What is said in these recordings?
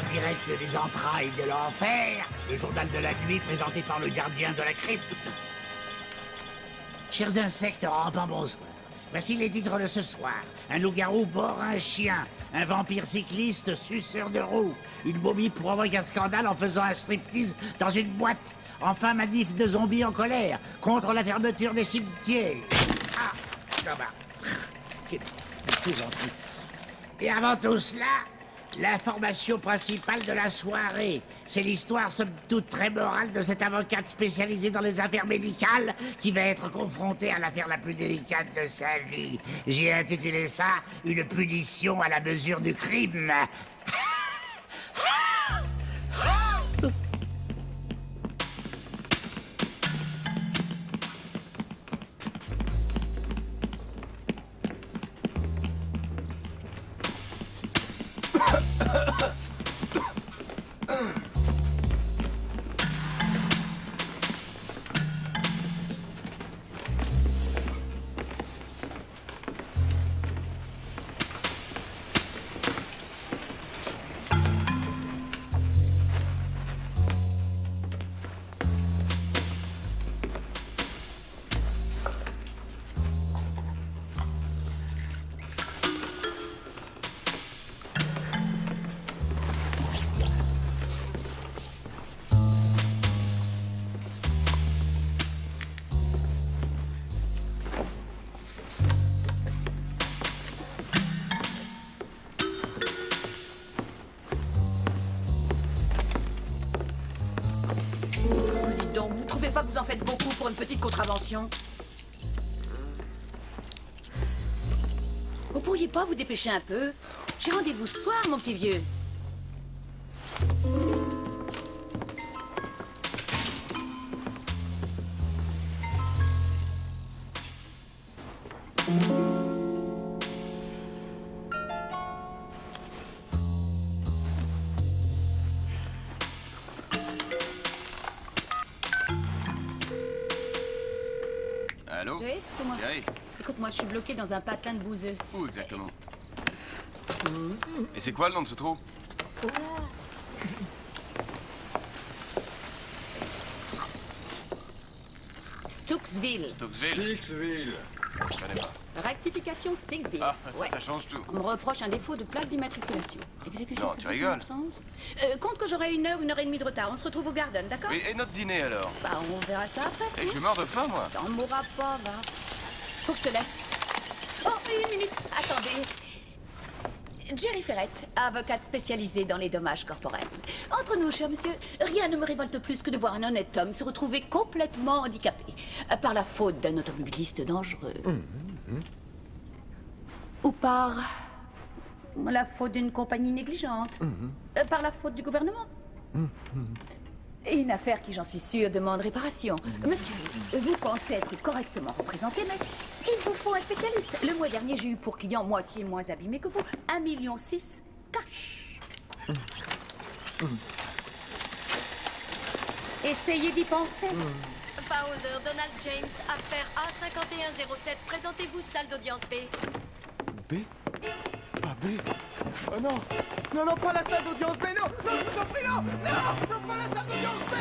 En direct des entrailles de l'enfer, le journal de la nuit présenté par le gardien de la crypte. Chers insectes rampants, bonsoir. Voici les titres de ce soir. Un loup-garou bord un chien. Un vampire cycliste suceur de roues. Une momie provoque un scandale en faisant un striptease dans une boîte. Enfin, manif de zombies en colère contre la fermeture des cimetières. Ah, là-bas. Et avant tout cela, l'information principale de la soirée. C'est l'histoire, somme toute très morale, de cette avocate spécialisée dans les affaires médicales qui va être confrontée à l'affaire la plus délicate de sa vie. J'ai intitulé ça « Une punition à la mesure du crime ». Vous en faites beaucoup pour une petite contravention. Vous pourriez pas vous dépêcher un peu? J'ai rendez-vous ce soir, mon petit vieux. Allô? Jay, c'est moi. Gary. Écoute-moi, je suis bloqué dans un patelin de bouseux. Où exactement? Et c'est quoi le nom de ce trou? Stooksville. Sticksville. Je connais pas. Rectification Sticksville. Ah, ça, Ouais. ça change tout. On me reproche un défaut de plaque d'immatriculation. Exécution. Non, tu complète en rigoles. absence. Compte que j'aurai une heure et demie de retard. On se retrouve au Garden, d'accord? Et notre dîner alors? Bah, on verra ça après. Et je suis mort de faim, moi. T'en mourras pas, va. Faut que je te laisse. Oh, une minute. Attendez. Jerry Ferret, avocate spécialisée dans les dommages corporels. Entre nous, cher monsieur, rien ne me révolte plus que de voir un honnête homme se retrouver complètement handicapé par la faute d'un automobiliste dangereux. Ou par la faute d'une compagnie négligente. Par la faute du gouvernement. Et une affaire qui, j'en suis sûre, demande réparation. Monsieur, vous pensez être correctement représenté, mais il vous faut un spécialiste. Le mois dernier, j'ai eu pour client moitié moins abîmé que vous, 1,6 million cash. Essayez d'y penser. Fauser, Donald James, affaire A5107. Présentez-vous, salle d'audience B. B? Pas B? Oh non! Non, non, pas la salle d'audience B, non! Non, je vous en prie, non! Non! Non, pas la salle d'audience B!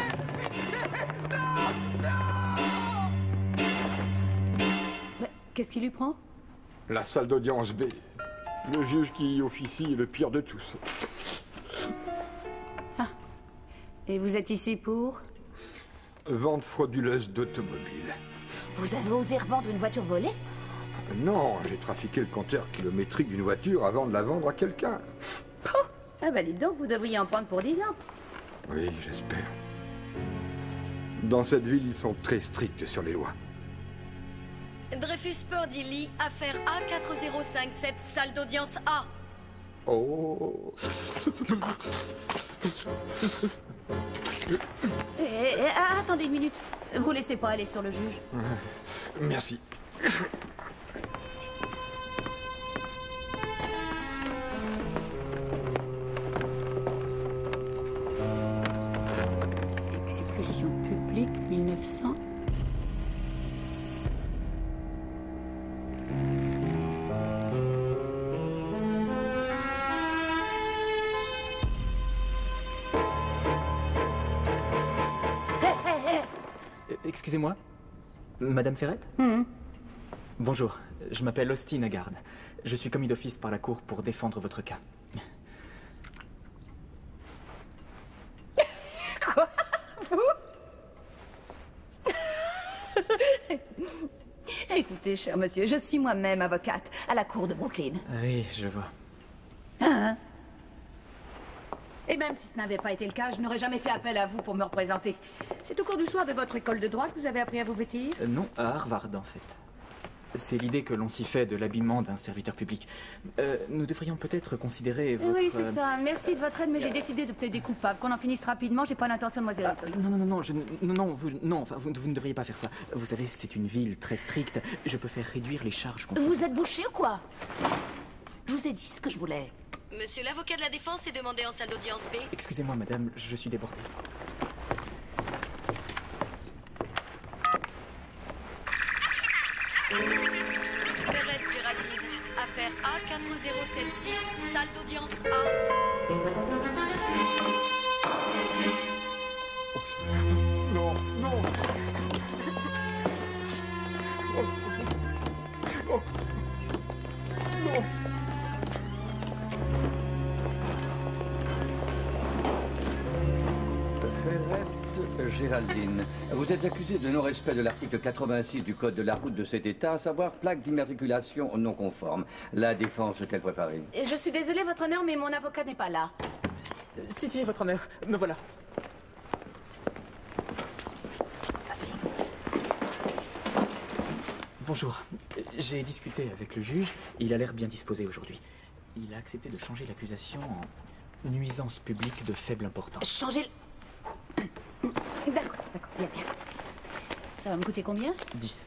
Non! Non! Mais qu'est-ce qui lui prend? La salle d'audience B. Le juge qui y officie est le pire de tous. Et vous êtes ici pour? Vente frauduleuse d'automobiles. Vous avez osé revendre une voiture volée? Non, j'ai trafiqué le compteur kilométrique d'une voiture avant de la vendre à quelqu'un. Oh, ah bah dites donc, vous devriez en prendre pour 10 ans. Oui, j'espère. Dans cette ville, ils sont très stricts sur les lois. Dreyfus Pordilly, affaire A4057, salle d'audience A. Oh. Attendez une minute. Vous laissez pas aller sur le juge. Merci. Exécution publique 1900. Excusez-moi. Madame Ferrette? Bonjour, je m'appelle Austin Haggard. Je suis commis d'office par la Cour pour défendre votre cas. Quoi? Vous? Écoutez, cher monsieur, je suis moi-même avocate à la Cour de Brooklyn. Oui, je vois. Hein? Et même si ce n'avait pas été le cas, je n'aurais jamais fait appel à vous pour me représenter. C'est au cours du soir de votre école de droit que vous avez appris à vous vêtir? Non, à Harvard, en fait. C'est l'idée que l'on s'y fait de l'habillement d'un serviteur public. Nous devrions peut-être considérer votre... Oui, c'est ça. Merci de votre aide, mais j'ai décidé de plaider coupable. Qu'on en finisse rapidement, j'ai pas l'intention de moisir ici. Vous ne devriez pas faire ça. Vous savez, c'est une ville très stricte. Je peux faire réduire les charges contre... Vous êtes bouché ou quoi? Je vous ai dit ce que je voulais. Monsieur l'avocat de la défense est demandé en salle d'audience B. Excusez-moi, madame, je suis débordé. Ferrette Géraldine, affaire A4076, salle d'audience A. Non, non. Non. Ferrette Géraldine, vous êtes accusée de non-respect de l'article 86 du Code de la route de cet État, à savoir plaque d'immatriculation non conforme. La défense est-elle préparée? Je suis désolée, votre honneur, mais mon avocat n'est pas là. Si, votre honneur, me voilà. Asseyons. Bonjour, j'ai discuté avec le juge, il a l'air bien disposé aujourd'hui. Il a accepté de changer l'accusation en nuisance publique de faible importance. Changer D'accord, bien. Ça va me coûter combien? 10.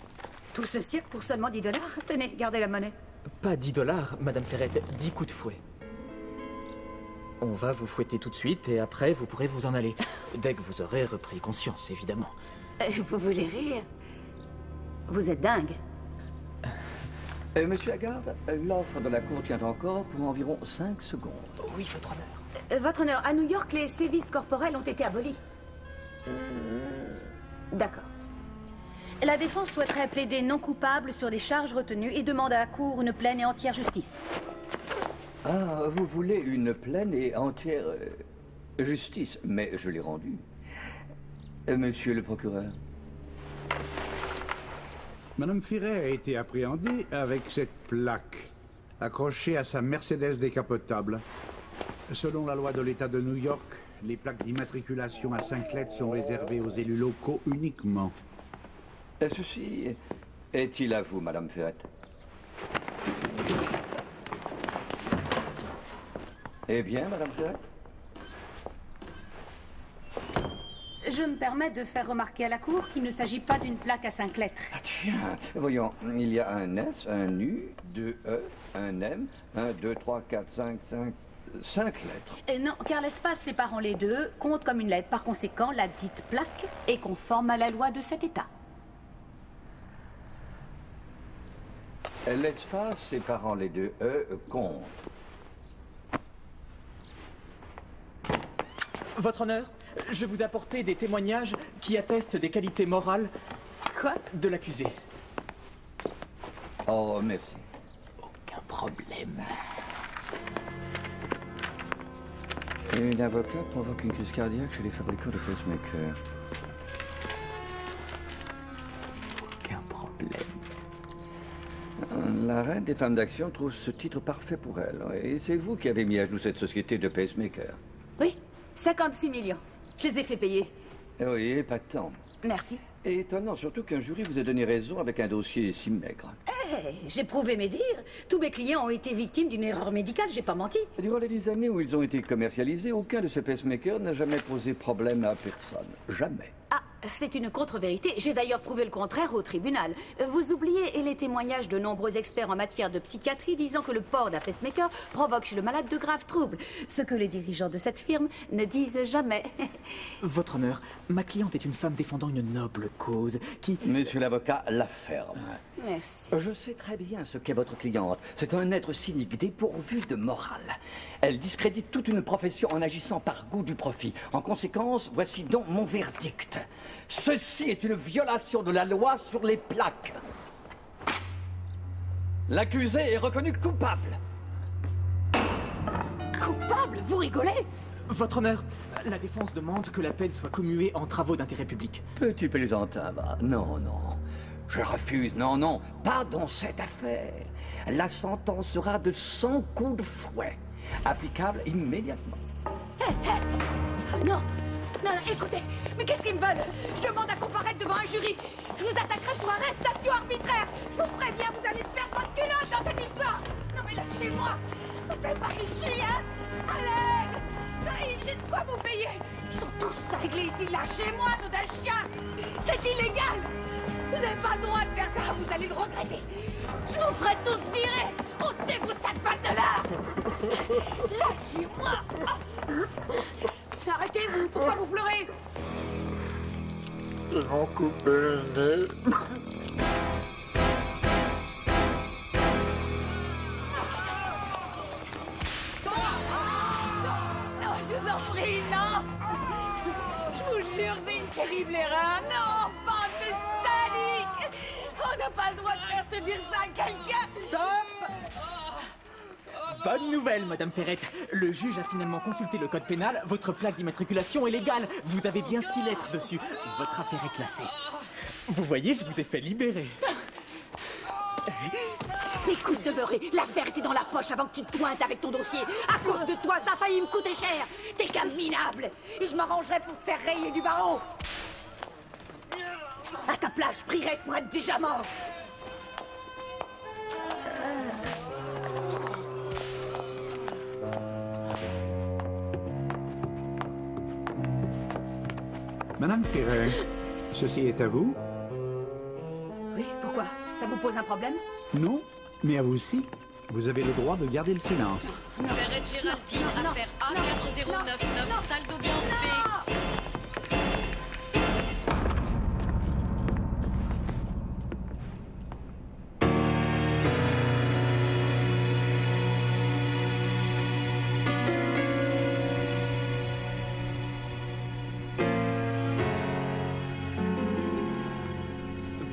Tout ce cirque pour seulement 10 $? Tenez, gardez la monnaie. Pas 10 $, madame Ferrette, 10 coups de fouet. On va vous fouetter tout de suite et après vous pourrez vous en aller. Dès que vous aurez repris conscience, évidemment. Vous voulez rire? Vous êtes dingue. Monsieur Haggard, l'offre de la Cour tient encore pour environ 5 secondes. Oui, votre honneur. Votre honneur, à New York, les sévices corporels ont été abolis. D'accord. La défense souhaiterait plaider non coupable sur les charges retenues et demande à la Cour une pleine et entière justice. Ah, vous voulez une pleine et entière justice, mais je l'ai rendue. Monsieur le procureur. Madame Ferret a été appréhendée avec cette plaque accrochée à sa Mercedes décapotable. Selon la loi de l'État de New York, les plaques d'immatriculation à 5 lettres sont réservées aux élus locaux uniquement. Ceci est-il à vous, Madame Ferrette? Eh bien, Madame Ferrette? Je me permets de faire remarquer à la Cour qu'il ne s'agit pas d'une plaque à 5 lettres. Ah tiens, voyons, il y a un S, un U, 2 E, un M, 1, 2, 3, 4, 5, 5 lettres. Non, car l'espace séparant les deux compte comme une lettre. Par conséquent, la dite plaque est conforme à la loi de cet État. L'espace séparant les deux E compte. Votre honneur, je vous apportais des témoignages qui attestent des qualités morales... Quoi? De l'accusé. Oh, merci. Aucun problème. Une avocate provoque une crise cardiaque chez les fabricants de pacemakers. Aucun problème. La reine des femmes d'action trouve ce titre parfait pour elle. Et c'est vous qui avez mis à genoux cette société de pacemakers. Oui, 56 millions. Je les ai fait payer. Oui, pas tant. Merci. Et étonnant surtout qu'un jury vous ait donné raison avec un dossier si maigre. J'ai prouvé mes dires. Tous mes clients ont été victimes d'une erreur médicale, j'ai pas menti. Durant les 10 années où ils ont été commercialisés, aucun de ces pacemakers n'a jamais posé problème à personne. Jamais. Ah, c'est une contre-vérité. J'ai d'ailleurs prouvé le contraire au tribunal. Vous oubliez les témoignages de nombreux experts en matière de psychiatrie disant que le port d'un pacemaker provoque chez le malade de graves troubles. Ce que les dirigeants de cette firme ne disent jamais. Votre honneur, ma cliente est une femme défendant une noble cause qui... Monsieur l'avocat, la ferme. Merci. Je sais très bien ce qu'est votre cliente. C'est un être cynique, dépourvu de morale. Elle discrédite toute une profession en agissant par goût du profit. En conséquence, voici donc mon verdict. Ceci est une violation de la loi sur les plaques. L'accusé est reconnu coupable. Coupable? Vous rigolez? Votre honneur, la défense demande que la peine soit commuée en travaux d'intérêt public. Petit plaisantin, va. Non, non. Je refuse, non, non. Pas dans cette affaire. La sentence sera de 100 coups de fouet. Applicable immédiatement. Non, non, écoutez, mais qu'est-ce qu'ils me veulent? Je demande à comparaître devant un jury. Je vous attaquerai pour arrestation arbitraire. Je vous préviens, vous allez perdre votre culotte dans cette histoire. Non mais lâchez-moi. Vous savez pas qui je suis, hein? À l'aide. J'ai de quoi vous payer. Ils sont tous réglés ici. Lâchez-moi, nom d'un chien. C'est illégal. Vous n'avez pas le droit de faire ça. Vous allez le regretter. Je vous ferai tous virer. Ôtez-vous cette patte de là. Lâchez-moi. Arrêtez-vous. Pourquoi vous pleurez? Ils m'ont coupé le nez. Non, je vous en prie, non. Je vous jure, c'est une terrible erreur. Non, bande de saliques. On n'a pas le droit de faire subir ça à quelqu'un. Stop! Bonne nouvelle, Madame Ferrette. Le juge a finalement consulté le code pénal. Votre plaque d'immatriculation est légale. Vous avez bien 6 lettres dessus. Votre affaire est classée. Vous voyez, je vous ai fait libérer. Écoute, demeuré, l'affaire était dans la poche avant que tu te pointes avec ton dossier. À cause de toi, ça a failli me coûter cher. T'es qu'un minable. Et je m'arrangerai pour te faire rayer du barreau. À ta place, je prierais pour être déjà mort. Madame Ferret, ceci est à vous? Oui, pourquoi? Ça vous pose un problème? Non, mais à vous aussi. Vous avez le droit de garder le silence. Ferrette Géraldine, affaire A4099, salle d'audience B.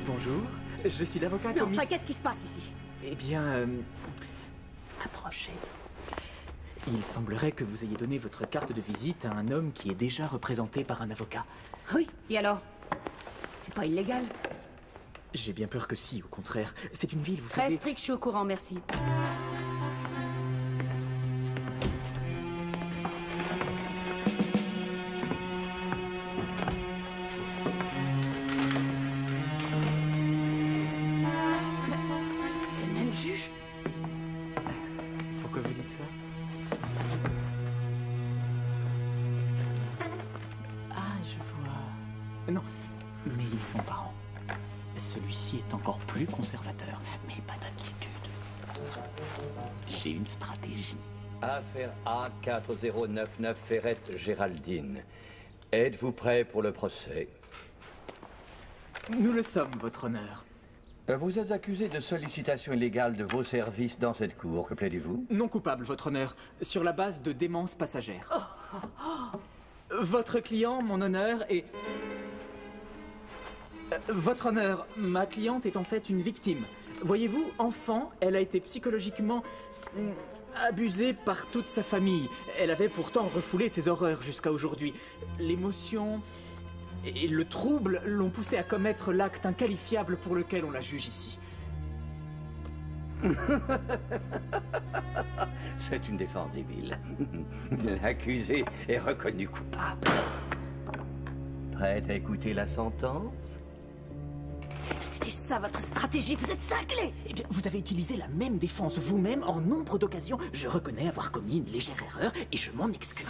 Bonjour, je suis l'avocat Non, commis... enfin, qu'est-ce qui se passe ici? Eh bien... approchez. Il semblerait que vous ayez donné votre carte de visite à un homme qui est déjà représenté par un avocat. Oui, et alors? C'est pas illégal? J'ai bien peur que si, au contraire. C'est une ville, vous Très savez... strict, je suis au courant, merci. C'est le même juge? Pourquoi vous dites ça? Ah, je vois... Non, mais ils sont parents. Celui-ci est encore plus conservateur, mais pas d'inquiétude. J'ai une stratégie. Affaire A4099 Ferrette Géraldine. Êtes-vous prêt pour le procès? Nous le sommes, votre honneur. Vous êtes accusé de sollicitation illégale de vos services dans cette cour. Que plaidez-vous? Non coupable, votre honneur, sur la base de démence passagère. Votre client, mon honneur, est... Votre honneur, ma cliente est en fait une victime. Voyez-vous, enfant, elle a été psychologiquement abusée par toute sa famille. Elle avait pourtant refoulé ses horreurs jusqu'à aujourd'hui. L'émotion et le trouble l'ont poussée à commettre l'acte inqualifiable pour lequel on la juge ici. C'est une défense débile. L'accusé est reconnu coupable. Prête à écouter la sentence? C'était ça votre stratégie, vous êtes cinglé! Eh bien, vous avez utilisé la même défense vous-même en nombre d'occasions. Je reconnais avoir commis une légère erreur et je m'en excuse.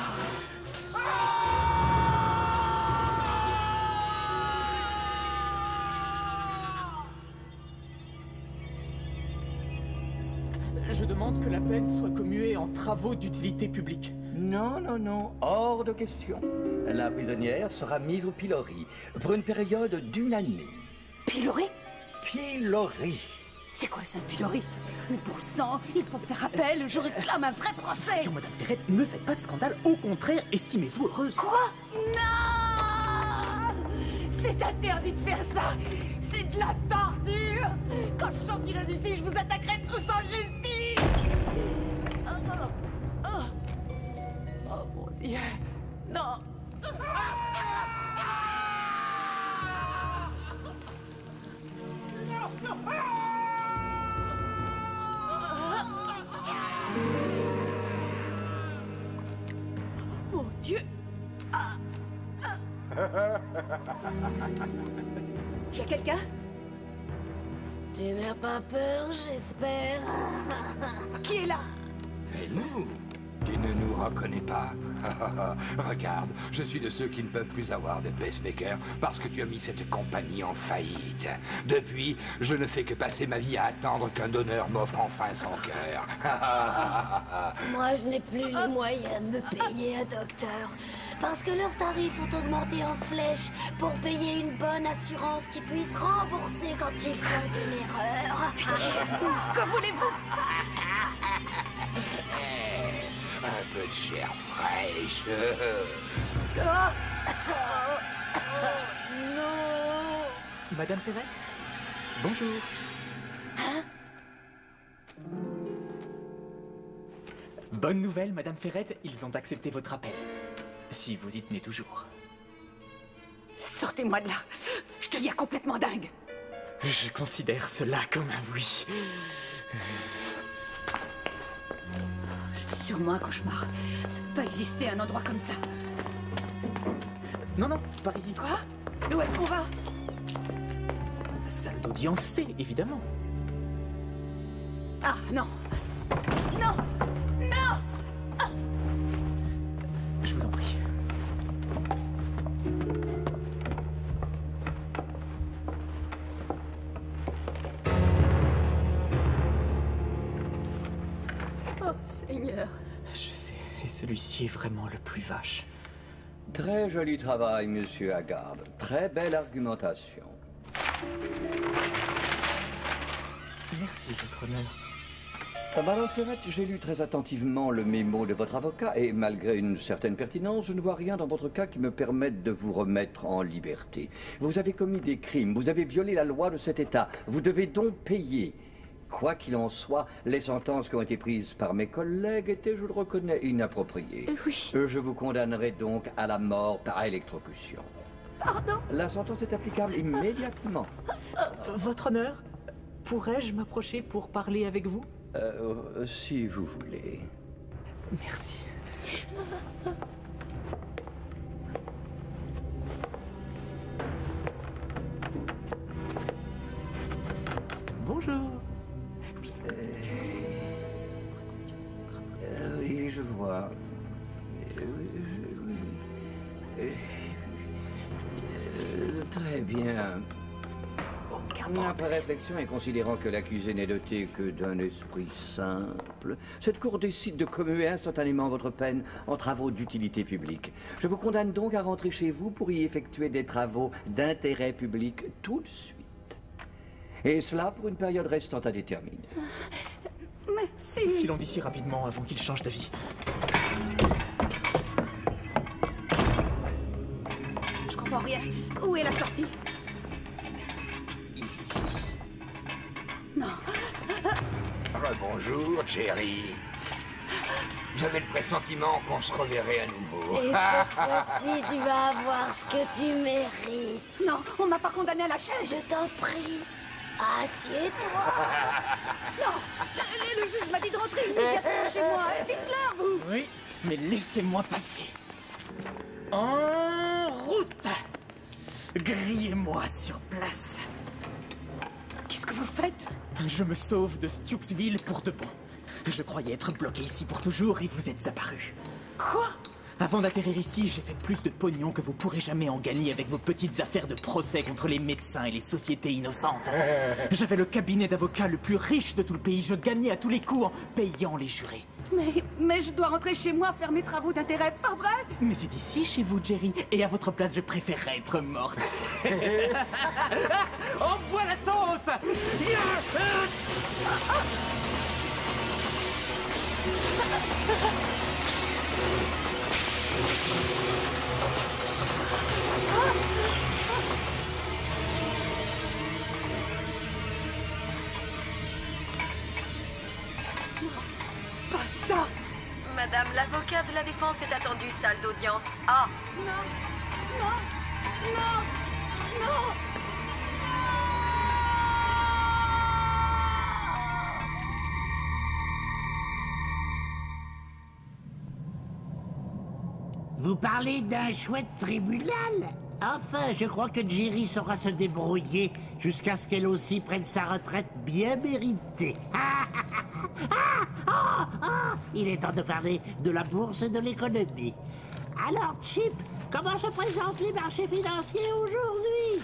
Je demande que la peine soit commuée en travaux d'utilité publique. Non, non, non, hors de question. La prisonnière sera mise au pilori pour une période d'1 année. Pilori? Pilori. C'est quoi ça, pilori? Mais pour sang, il faut faire appel, je réclame un vrai procès! Non, Madame Ferrette, ne faites pas de scandale, au contraire, estimez-vous heureuse. Quoi? Non! C'est interdit de faire ça. C'est de la torture. Quand je sortirai d'ici, je vous attaquerai tous en justice. Oh mon Dieu. Non. Mon Dieu. Y a quelqu'un? Tu n'as pas peur, j'espère. Qui est là? Et nous? Tu ne nous reconnais pas? Regarde, je suis de ceux qui ne peuvent plus avoir de pacemaker parce que tu as mis cette compagnie en faillite. Depuis, je ne fais que passer ma vie à attendre qu'un donneur m'offre enfin son cœur. Moi, je n'ai plus les moyens de me payer un docteur. Parce que leurs tarifs ont augmenté en flèche pour payer une bonne assurance qui puisse rembourser quand ils font une erreur. Que voulez-vous? Un peu de chair fraîche. Non. Madame Ferrette? Bonjour. Hein? Bonne nouvelle, Madame Ferrette, ils ont accepté votre appel. Si vous y tenez toujours. Sortez-moi de là. Je deviens complètement dingue. Je considère cela comme un oui. C'est sûrement un cauchemar. Ça ne peut pas exister un endroit comme ça. Non, non, par ici. Quoi? Où est-ce qu'on va? La salle d'audience C, évidemment. Ah, non. Non. Non. Ah. Je vous en prie. Oh, Seigneur. Je sais, et celui-ci est vraiment le plus vache. Très joli travail, monsieur Haggard. Très belle argumentation. Merci, votre honneur. Madame Ferrette, j'ai lu très attentivement le mémo de votre avocat et malgré une certaine pertinence, je ne vois rien dans votre cas qui me permette de vous remettre en liberté. Vous avez commis des crimes, vous avez violé la loi de cet État. Vous devez donc payer. Quoi qu'il en soit, les sentences qui ont été prises par mes collègues étaient, je le reconnais, inappropriées. Oui. Je vous condamnerai donc à la mort par électrocution. Pardon? La sentence est applicable immédiatement. Votre honneur, pourrais-je m'approcher pour parler avec vous? Si vous voulez. Merci. Bonjour. Oui, je vois. Très bien. Après réflexion et considérant que l'accusé n'est doté que d'un esprit simple, cette cour décide de commuer instantanément votre peine en travaux d'utilité publique. Je vous condamne donc à rentrer chez vous pour y effectuer des travaux d'intérêt public tout de suite. Et cela pour une période restante à déterminer. Merci. Filons d'ici rapidement avant qu'il change d'avis. Je comprends rien. Où est la sortie? Ici. Non. Rebonjour, Jerry. J'avais le pressentiment qu'on se reverrait à nouveau. Et cette fois-ci, tu vas avoir ce que tu mérites. Non, on m'a pas condamné à la chaise. Je t'en prie. Assieds-toi. Non, le juge m'a dit de rentrer immédiatement chez moi. Dites-leur, vous. Oui, mais laissez-moi passer. En route. Grillez-moi sur place. Qu'est-ce que vous faites? Je me sauve de Stooksville pour de bon. Je croyais être bloqué ici pour toujours et vous êtes apparu. Quoi? Avant d'atterrir ici, j'ai fait plus de pognon que vous pourrez jamais en gagner avec vos petites affaires de procès contre les médecins et les sociétés innocentes. J'avais le cabinet d'avocats le plus riche de tout le pays. Je gagnais à tous les coups en payant les jurés. Mais je dois rentrer chez moi faire mes travaux d'intérêt, pas vrai? Mais c'est ici, chez vous, Jerry. Et à votre place, je préférerais être morte. Envoie la sauce! ça? Madame, l'avocat de la défense est attendu, salle d'audience A. Non, non, non, non. Vous parlez d'un chouette tribunal? Enfin, je crois que Jerry saura se débrouiller jusqu'à ce qu'elle aussi prenne sa retraite bien méritée. Il est temps de parler de la bourse et de l'économie. Alors, Chip, comment se présentent les marchés financiers aujourd'hui?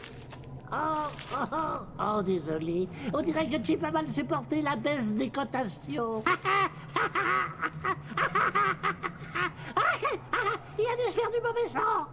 Oh, désolé. On dirait que Chip a mal supporté la baisse des cotations. Il a dû se faire du mauvais sang.